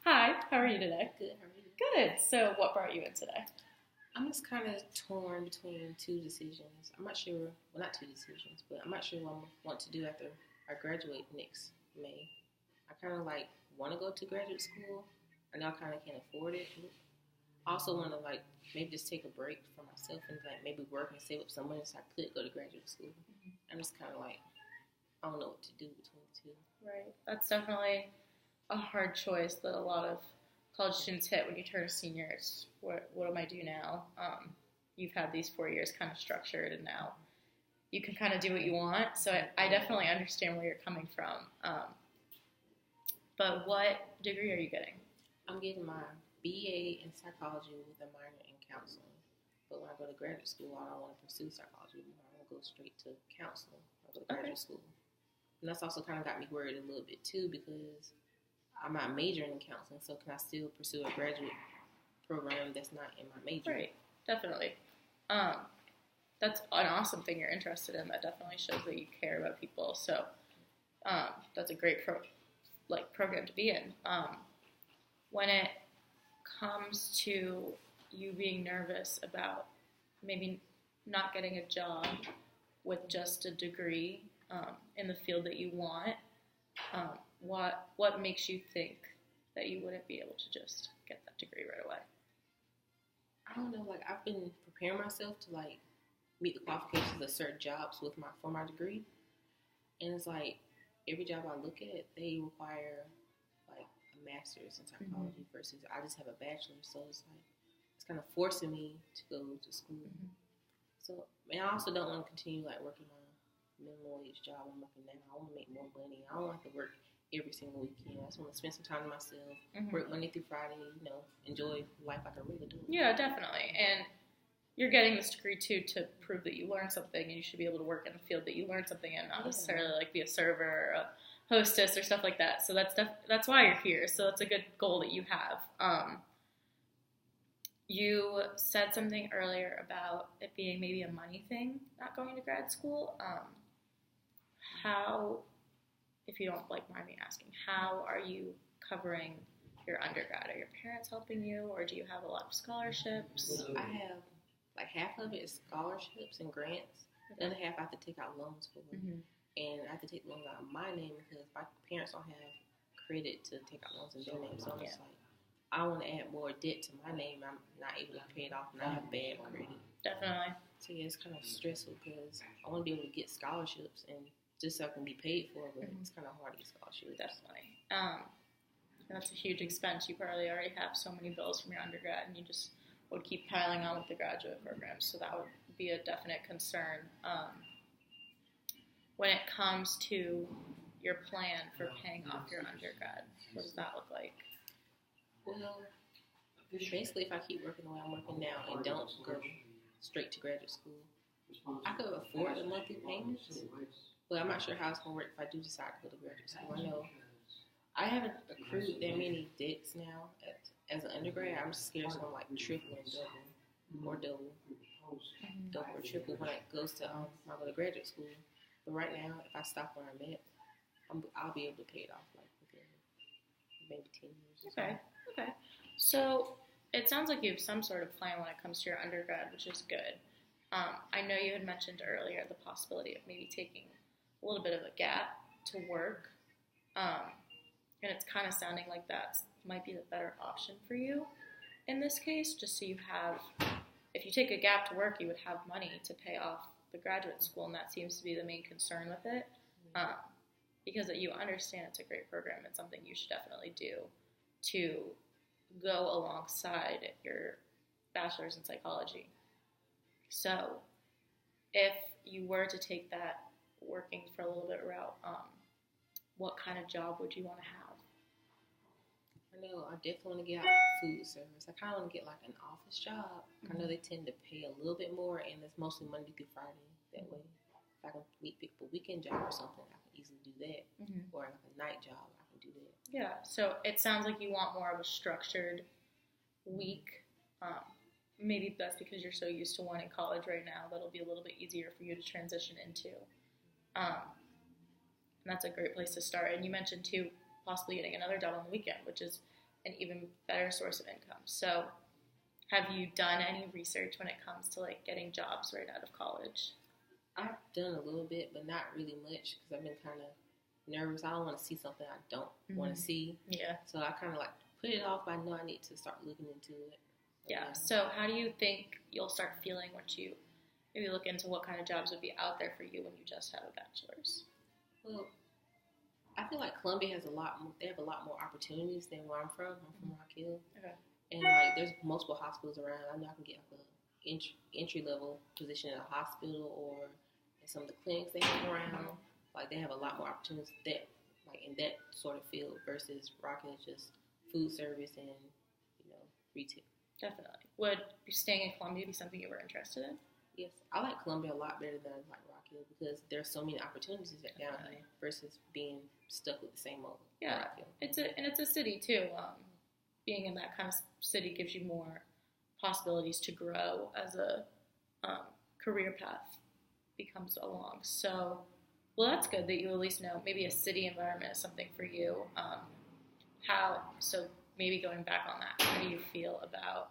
Hi, how are you today? Good, how are you? Good. So, what brought you in today? I'm just kind of torn between two decisions. I'm not sure, well, not two decisions, but I'm not sure what I want to do after I graduate next May. I kind of want to go to graduate school. I know I kind of can't afford it. I also want to maybe just take a break for myself and maybe work and save up some money so I could go to graduate school. I'm just kind of I don't know what to do between the two. Right. That's definitely a hard choice that a lot of college students hit when you turn a senior. It's what am I do now? You've had these 4 years kind of structured, and now you can kind of do what you want. So I definitely understand where you're coming from. But what degree are you getting? I'm getting my BA in psychology with a minor in counseling. But when I go to graduate school, I don't want to pursue psychology anymore. I want to go straight to counseling. I go to graduate school. And that's also kind of got me worried a little bit too, because I'm not majoring in counseling, so can I still pursue a graduate program that's not in my major? Right, definitely. That's an awesome thing you're interested in. That definitely shows that you care about people. So that's a great program to be in. When it comes to you being nervous about maybe not getting a job with just a degree in the field that you want, what makes you think that you wouldn't be able to just get that degree right away? I don't know. I've been preparing myself to meet the qualifications of certain jobs for my degree, and it's every job I look at, they require a master's in psychology versus I just have a bachelor's, so it's kind of forcing me to go to school. So, and I also don't want to continue working my minimum wage job I'm working now. I want to make more money. I don't want to work every single weekend. I just want to spend some time with myself, work Monday through Friday, enjoy life like I really do. Yeah, definitely. And you're getting this degree too to prove that you learned something, and you should be able to work in a field that you learned something in, not necessarily be a server or a hostess or stuff like that. So that's why you're here. So that's a good goal that you have. You said something earlier about it being maybe a money thing, not going to grad school. How, if you don't mind me asking, how are you covering your undergrad? Are your parents helping you, or do you have a lot of scholarships? I have half of it is scholarships and grants. The other half I have to take out loans for. And I have to take loans out of my name because my parents don't have credit to take out loans in their name. So I'm just I don't want to add more debt to my name. I'm not able to pay it off, and I have bad credit. Definitely. So yeah, it's kind of stressful because I want to be able to get scholarships and just so I can be paid for, but it's kind of hard to get scholarships. Definitely. That's a huge expense. You probably already have so many bills from your undergrad, and you just would keep piling on with the graduate programs. So that would be a definite concern. When it comes to your plan for paying off your undergrad, what does that look like? Well, basically, if I keep working the way I'm working now and don't go straight to graduate school, I could afford the monthly payments, but I'm not sure how it's going to work if I do decide to go to graduate school. I know I haven't accrued that many debts now as an undergrad. I'm just scared it's going to triple and double or triple when it goes to when I go to graduate school. But right now, if I stop where I'm at, I'll be able to pay it off within maybe 10 years. Okay. So it sounds like you have some sort of plan when it comes to your undergrad, which is good. I know you had mentioned earlier the possibility of maybe taking a little bit of a gap to work, and it's kind of sounding like that might be the better option for you in this case, just so you have, if you take a gap to work, you would have money to pay off the graduate school, and that seems to be the main concern with it, because you understand it's a great program. It's something you should definitely do to go alongside your bachelor's in psychology. So if you were to take that working for a little bit route, what kind of job would you want to have? I know I definitely want to get out food service. I kind of want to get an office job. I know they tend to pay a little bit more, and it's mostly Monday through Friday that way. If I can pick a weekend job or something, I can easily do that. Or a night job, I can do that. Yeah, so it sounds like you want more of a structured week. Maybe that's because you're so used to one in college right now that'll be a little bit easier for you to transition into. And that's a great place to start. And you mentioned, too, possibly getting another job on the weekend, which is an even better source of income. So have you done any research when it comes to like getting jobs right out of college? I've done a little bit, but not really much because I've been kind of nervous. I don't want to see something I don't want to see. Yeah. So I kind of like put it off, but I know I need to start looking into it. Yeah. So how do you think you'll start feeling once you maybe look into what kind of jobs would be out there for you when you just have a bachelor's? Well, I feel like Columbia has a lot more. They have a lot more opportunities than where I'm from. I'm from Rock Hill. Okay. And like, there's multiple hospitals around. I know I can get like a entry level position in a hospital or in some of the clinics they have around. Like, they have a lot more opportunities that, like, in that sort of field versus Rock Hill is just food service and, retail. Definitely. Would staying in Columbia be something you were interested in? Yes, I like Columbia a lot better than I like Rock Hill because there's so many opportunities down here versus being stuck with the same old Rock Hill. It's a city too. Being in that kind of city gives you more possibilities to grow as a career path becomes along. So, well, that's good that you at least know maybe a city environment is something for you. So maybe going back on that, how do you feel about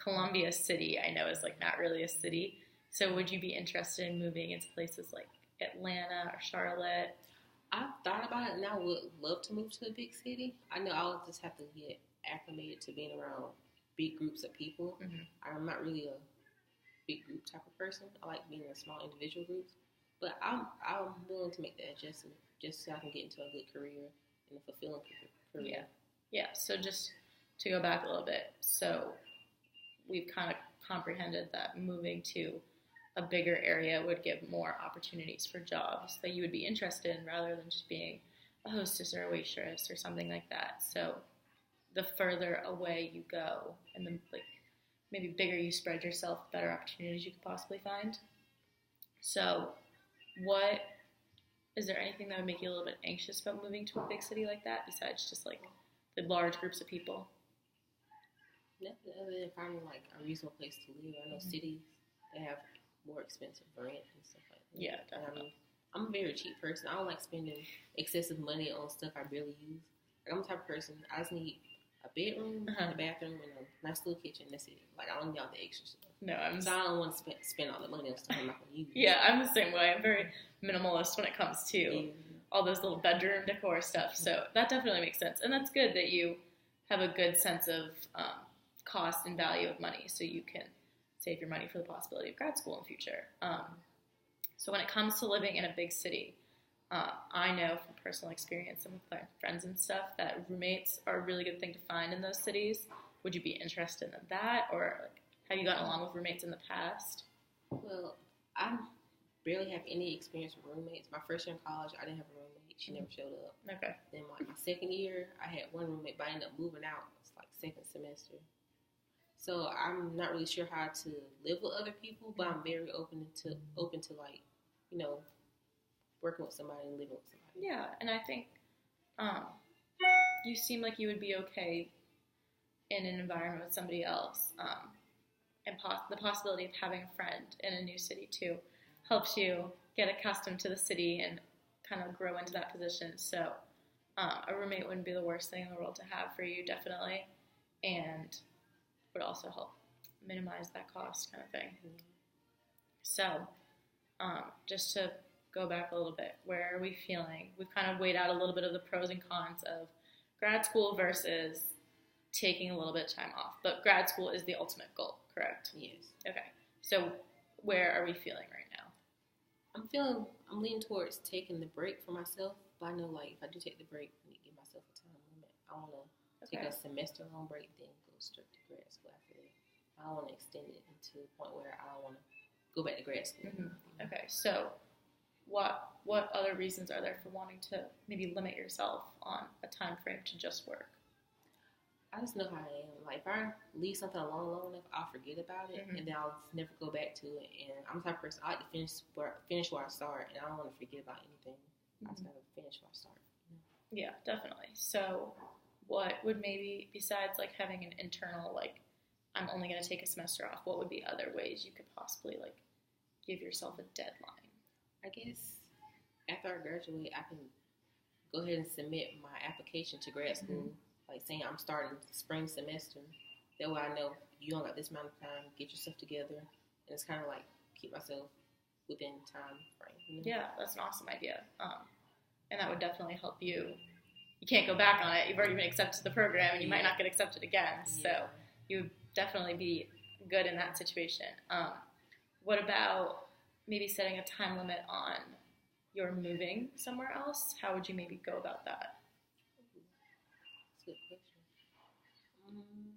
Columbia City? I know is like not really a city. So would you be interested in moving into places like Atlanta or Charlotte? I've thought about it, and I would love to move to a big city. I know I'll just have to get acclimated to being around big groups of people. Mm-hmm. I'm not really a big group type of person. I like being in small individual groups. But I'm willing to make that adjustment just so I can get into a good career and a fulfilling career. Yeah. So just to go back a little bit, so we've kind of comprehended that moving to a bigger area would give more opportunities for jobs that you would be interested in rather than just being a hostess or a waitress or something like that. So the further away you go and the maybe bigger you spread yourself, the better opportunities you could possibly find. So is there anything that would make you a little bit anxious about moving to a big city like that besides just like the large groups of people? Nothing other than finding like a reasonable place to live. I know cities, they have more expensive rent and stuff like that. Yeah, definitely. I'm a very cheap person. I don't like spending excessive money on stuff I barely use. Like, I'm the type of person, I just need a bedroom, a bathroom, and a nice little kitchen. That's it. Like, I don't need all the extra stuff. No, so I don't want to spend all the money on stuff I'm not going to use. Yeah, I'm the same way. I'm very minimalist when it comes to all those little bedroom decor stuff. So that definitely makes sense. And that's good that you have a good sense of cost and value of money so you can save your money for the possibility of grad school in the future. So when it comes to living in a big city, I know from personal experience and with my friends and stuff that roommates are a really good thing to find in those cities. Would you be interested in that, or have you gotten along with roommates in the past? Well, I barely have any experience with roommates. My first year in college, I didn't have a roommate. She never showed up. Okay. Then my second year, I had one roommate, but I ended up moving out. It's like second semester. So I'm not really sure how to live with other people, but I'm very open to like, working with somebody and living with somebody. Yeah, and I think you seem like you would be okay in an environment with somebody else. And the possibility of having a friend in a new city too helps you get accustomed to the city and kind of grow into that position. So a roommate wouldn't be the worst thing in the world to have for you, definitely, and would also help minimize that cost kind of thing. Mm-hmm. So just to go back a little bit, where are we feeling? We've kind of weighed out a little bit of the pros and cons of grad school versus taking a little bit of time off. But grad school is the ultimate goal, correct? Yes. Okay. So where are we feeling right now? I'm leaning towards taking the break for myself. But I know, like, if I do take the break, I need to give myself a time limit. I want to take a semester-long break, then go straight to grad school after that. I don't want to extend it to the point where I don't want to go back to grad school. Mm-hmm. Okay. So what other reasons are there for wanting to maybe limit yourself on a time frame to just work? I just know how I am. Like, if I leave something alone long enough, I'll forget about it, and then I'll never go back to it. And I'm the type of person, I like to finish where I start, and I don't want to forget about anything. I just got to finish where I start. Yeah, definitely. So what would maybe, besides, like, having an internal, like, I'm only going to take a semester off, what would be other ways you could possibly, like, give yourself a deadline? I guess after I graduate, I can go ahead and submit my application to grad school, like saying I'm starting spring semester. That way I know you don't got this amount of time, get yourself together, and it's kind of like keep myself within time frame. You know? Yeah, that's an awesome idea. And that would definitely help you. You can't go back on it. You've already been accepted to the program, and you might not get accepted again. So you would definitely be good in that situation. What about maybe setting a time limit on your moving somewhere else? How would you maybe go about that? That's a good question. See, I don't know.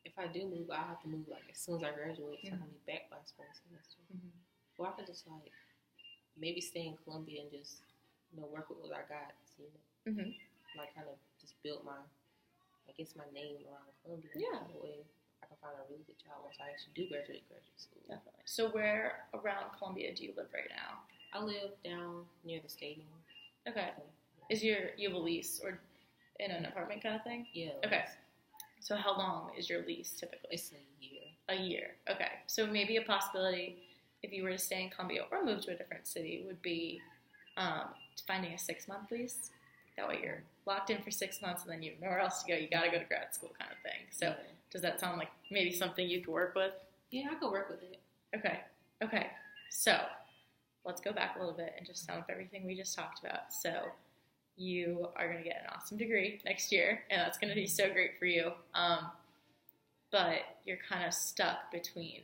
If I do move, I'll have to move like as soon as I graduate, so I can be back by spring semester. Or I could just like maybe stay in Columbia and just work with what I got. Like kind of just build my name around Columbia. Yeah. That way I can find a really good job once I actually do graduate school. Definitely. So where around Columbia do you live right now? I live down near the stadium. Okay. Is you have a lease or in an apartment kind of thing? Yeah. Okay. So how long is your lease typically? It's a year. A year. Okay. So maybe a possibility if you were to stay in Columbia or move to a different city would be finding a 6-month lease. That way you're locked in for 6 months and then you have nowhere else to go. You got to go to grad school kind of thing. So does that sound like maybe something you could work with? Yeah, I could work with it. Okay. So let's go back a little bit and just sum up everything we just talked about. So you are going to get an awesome degree next year, and that's going to be so great for you. But you're kind of stuck between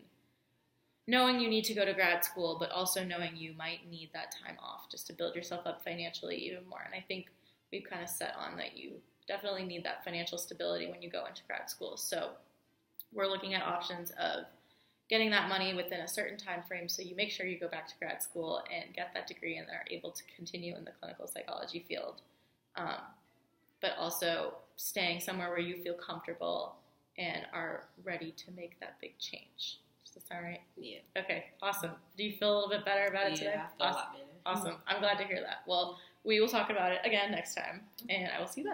knowing you need to go to grad school, but also knowing you might need that time off just to build yourself up financially even more. And I think we've kind of set on that you definitely need that financial stability when you go into grad school. So we're looking at options of getting that money within a certain time frame so you make sure you go back to grad school and get that degree and are able to continue in the clinical psychology field. But also staying somewhere where you feel comfortable and are ready to make that big change. Does that sound right? Yeah. Okay, awesome. Do you feel a little bit better about it today? Yeah, I feel a lot better. Awesome. I'm glad to hear that. Well, we will talk about it again next time, and I will see you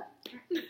then.